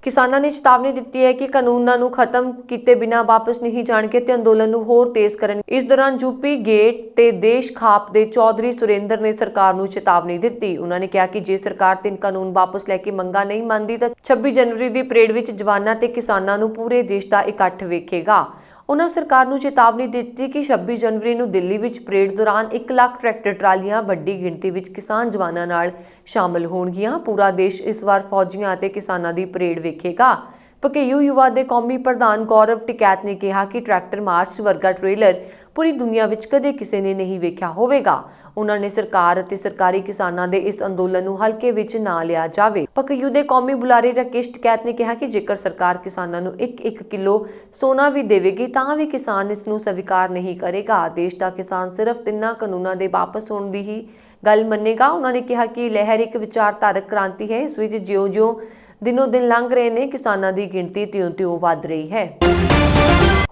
ਕਿਸਾਨਾਂ ਨੇ ਚੇਤਾਵਨੀ ਦਿੱਤੀ ਹੈ ਕਿ ਕਾਨੂੰਨਾਂ ਨੂੰ ਖਤਮ ਕੀਤੇ ਬਿਨਾਂ ਵਾਪਸ ਨਹੀਂ ਜਾਣਗੇ ਤੇ ਅੰਦੋਲਨ ਨੂੰ ਹੋਰ ਤੇਜ਼ ਕਰਨ। ਇਸ ਦੌਰਾਨ ਯੂਪੀ ਗੇਟ ਤੇ ਦੇਸ਼ ਖਾਪ ਦੇ ਚੌਧਰੀ ਸੁਰਿੰਦਰ ਨੇ ਸਰਕਾਰ ਨੂੰ ਚੇਤਾਵਨੀ ਦਿੱਤੀ। ਉਹਨਾਂ ਨੇ ਕਿਹਾ ਕਿ ਜੇ ਸਰਕਾਰ 3 ਕਾਨੂੰਨ ਵਾਪਸ ਲੈ ਕੇ ਮੰਗਾਂ ਨਹੀਂ ਮੰਨਦੀ ਤਾਂ 26 ਜਨਵਰੀ ਦੀ ਪਰੇਡ ਵਿੱਚ ਜਵਾਨਾਂ ਤੇ ਕਿਸਾਨਾਂ ਨੂੰ ਪੂਰੇ ਦੇਸ਼ ਦਾ ਇਕੱਠ ਵੇਖੇਗਾ। ਉਹਨਾਂ ਸਰਕਾਰ ਨੂੰ ਚੇਤਾਵਨੀ ਦਿੱਤੀ ਕਿ 26 ਜਨਵਰੀ ਨੂੰ ਦਿੱਲੀ ਵਿੱਚ ਪਰੇਡ ਦੌਰਾਨ 1 ਲੱਖ ਟਰੈਕਟਰ ਟਰਾਲੀਆਂ ਵੱਡੀ ਗਿਣਤੀ ਵਿੱਚ ਕਿਸਾਨ ਜਵਾਨਾਂ ਨਾਲ ਸ਼ਾਮਲ ਹੋਣਗੀਆਂ। ਪੂਰਾ ਦੇਸ਼ ਇਸ ਵਾਰ ਫੌਜੀਆਂ ਅਤੇ ਕਿਸਾਨਾਂ ਦੀ ਪਰੇਡ ਵੇਖੇਗਾ। ਪਕੇਯੂ ਯੁਵਾ ਦੇ ਕੌਮੀ ਪ੍ਰਧਾਨ ਗੌਰਵ ਟਿਕੈਤ ਨੇ ਕਿਹਾ ਕਿ ਟਰੈਕਟਰ ਮਾਰਚ ਵਰਗਾ ਟ੍ਰੇਲਰ ਪੂਰੀ ਦੁਨੀਆ ਵਿੱਚ ਕਦੇ ਕਿਸੇ ਨੇ ਨਹੀਂ ਵੇਖਿਆ ਹੋਵੇਗਾ। ਉਹਨਾਂ ਨੇ ਸਰਕਾਰ ਅਤੇ ਸਰਕਾਰੀ ਕਿਸਾਨਾਂ ਦੇ ਇਸ ਅੰਦੋਲਨ ਨੂੰ ਹਲਕੇ ਵਿੱਚ ਨਾ ਲਿਆ ਜਾਵੇ। ਪਕੇਯੂ ਦੇ ਕੌਮੀ ਬੁਲਾਰੇ ਰਾਕੇਸ਼ ਟਿਕੈਤ ਨੇ ਕਿਹਾ ਕਿ ਜੇਕਰ ਸਰਕਾਰ ਕਿਸਾਨਾਂ ਨੂੰ 1-1 ਕਿਲੋ ਸੋਨਾ ਵੀ ਦੇਵੇਗੀ ਤਾਂ ਵੀ ਕਿਸਾਨ ਇਸ ਨੂੰ ਸਵੀਕਾਰ ਨਹੀਂ ਕਰੇਗਾ। ਦੇਸ਼ ਦਾ ਕਿਸਾਨ ਸਿਰਫ 3 ਕਾਨੂੰਨਾਂ ਦੇ ਵਾਪਸ ਹੋਣ ਦੀ ਹੀ ਗੱਲ ਮੰਨੇਗਾ। ਉਹਨਾਂ ਨੇ ਕਿਹਾ ਕਿ ਲਹਿਰ ਇੱਕ ਵਿਚਾਰਧਾਰਕ ਕ੍ਰਾਂਤੀ ਹੈ। ਇਸ ਵਿੱਚ ਜਿਉਂ-ਜਿਉਂ ਦਿਨੋਂ ਦਿਨ ਲੰਘ ਰਹੇ ਨੇ ਕਿਸਾਨਾਂ ਦੀ ਗਿਣਤੀ ਤਿਉਂ-ਤਿਉਂ ਵੱਧ ਰਹੀ ਹੈ।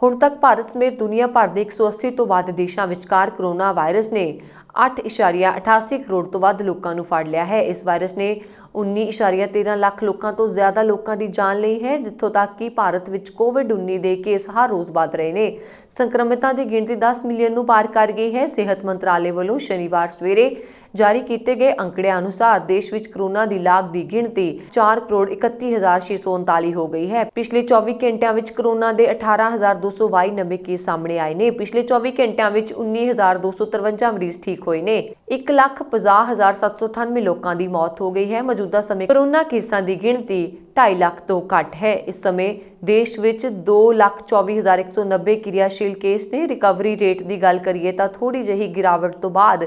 ਹੁਣ ਤੱਕ ਭਾਰਤ ਸਮੇਤ ਦੁਨੀਆ ਭਰ ਦੇ 180 ਤੋਂ ਵੱਧ ਦੇਸ਼ਾਂ ਵਿਚਕਾਰ ਕੋਰੋਨਾ ਵਾਇਰਸ ਨੇ 8.88 ਕਰੋੜ ਤੋਂ ਵੱਧ ਲੋਕਾਂ ਨੂੰ ਫੜ ਲਿਆ ਹੈ। ਇਸ ਵਾਇਰਸ ਨੇ 19.13 ਲੱਖ ਲੋਕਾਂ ਤੋਂ ਜ਼ਿਆਦਾ ਲੋਕਾਂ ਦੀ ਜਾਨ ਲਈ ਹੈ। ਜਿੱਥੋਂ ਤੱਕ ਕਿ ਭਾਰਤ ਵਿੱਚ ਕੋਵਿਡ-19 ਦੇ ਕੇਸ ਹਰ ਰੋਜ਼ ਵੱਧ ਰਹੇ ਨੇ। ਸੰਕਰਮਿਤਾਂ ਦੀ ਗਿਣਤੀ 10 ਮਿਲੀਅਨ ਨੂੰ ਪਾਰ ਕਰ ਗਈ ਹੈ। ਸਿਹਤ ਮੰਤਰਾਲੇ ਵੱਲੋਂ ਸ਼ਨੀਵਾਰ ਸਵੇਰੇ ਜਾਰੀ ਕੀਤੇ ਗਏ ਅੰਕੜਿਆਂ ਅਨੁਸਾਰ ਦੇਸ਼ ਵਿੱਚ ਕੋਰੋਨਾ ਦੀ ਲਾਗ ਦੀ ਗਿਣਤੀ 4,31,639 ਹੋ ਗਈ ਹੈ। ਪਿਛਲੇ 24 ਘੰਟਿਆਂ ਵਿੱਚ ਕੋਰੋਨਾ ਦੇ 18,222 ਨਵੇਂ ਕੇਸ ਸਾਹਮਣੇ ਆਏ ਨੇ। ਪਿਛਲੇ 24 ਘੰਟਿਆਂ ਵਿੱਚ 19,253 ਮਰੀਜ਼ ਠੀਕ ਹੋਏ ਨੇ। 1,50,798 ਲੋਕਾਂ ਦੀ ਮੌਤ ਹੋ ਗਈ ਹੈ। ਮੌਜੂਦਾ ਸਮੇਂ ਕੋਰੋਨਾ ਕੇਸਾਂ ਦੀ ਗਿਣਤੀ 2.5 ਲੱਖ ਤੋਂ ਘੱਟ ਹੈ। ਇਸ ਸਮੇਂ ਦੇਸ਼ ਵਿੱਚ 2,24,190 ਕਿਰਿਆਸ਼ੀਲ ਕੇਸ ਨੇ। ਰਿਕਵਰੀ ਰੇਟ ਦੀ ਗੱਲ ਕਰੀਏ ਤਾਂ ਥੋੜੀ ਜਿਹੀ ਗਿਰਾਵਟ ਤੋਂ ਬਾਅਦ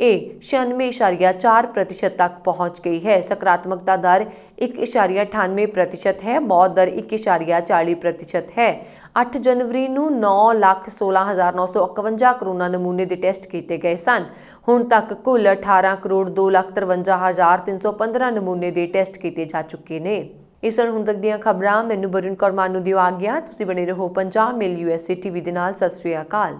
ਇਹ 96.4% ਤੱਕ ਪਹੁੰਚ ਗਈ ਹੈ। ਸਕਾਰਾਤਮਕਤਾ ਦਰ 1.98% ਹੈ। ਮੌਤ ਦਰ 1.40% ਹੈ। 8 ਜਨਵਰੀ ਨੂੰ 9,16,951 ਕਰੋਨਾ ਨਮੂਨੇ ਦੇ ਟੈਸਟ ਕੀਤੇ ਗਏ ਸਨ। ਹੁਣ ਤੱਕ ਕੁੱਲ 18,02,53,315 ਨਮੂਨੇ ਦੇ ਟੈਸਟ ਕੀਤੇ ਜਾ ਚੁੱਕੇ ਨੇ। ਇਸ ਹੁਣ ਤੱਕ ਦੀਆਂ ਖਬਰਾਂ ਮੈਨੂੰ ਬਰਨ ਕੌਰ ਮਾਨੂ ਦਿਓ ਆ ਗਿਆ। ਤੁਸੀਂ ਬਣੇ ਰਹੋ ਪੰਜਾਬ ਮੇਲ USA TV ਦੇ ਨਾਲ। ਸਤਿ ਸ਼੍ਰੀ ਅਕਾਲ।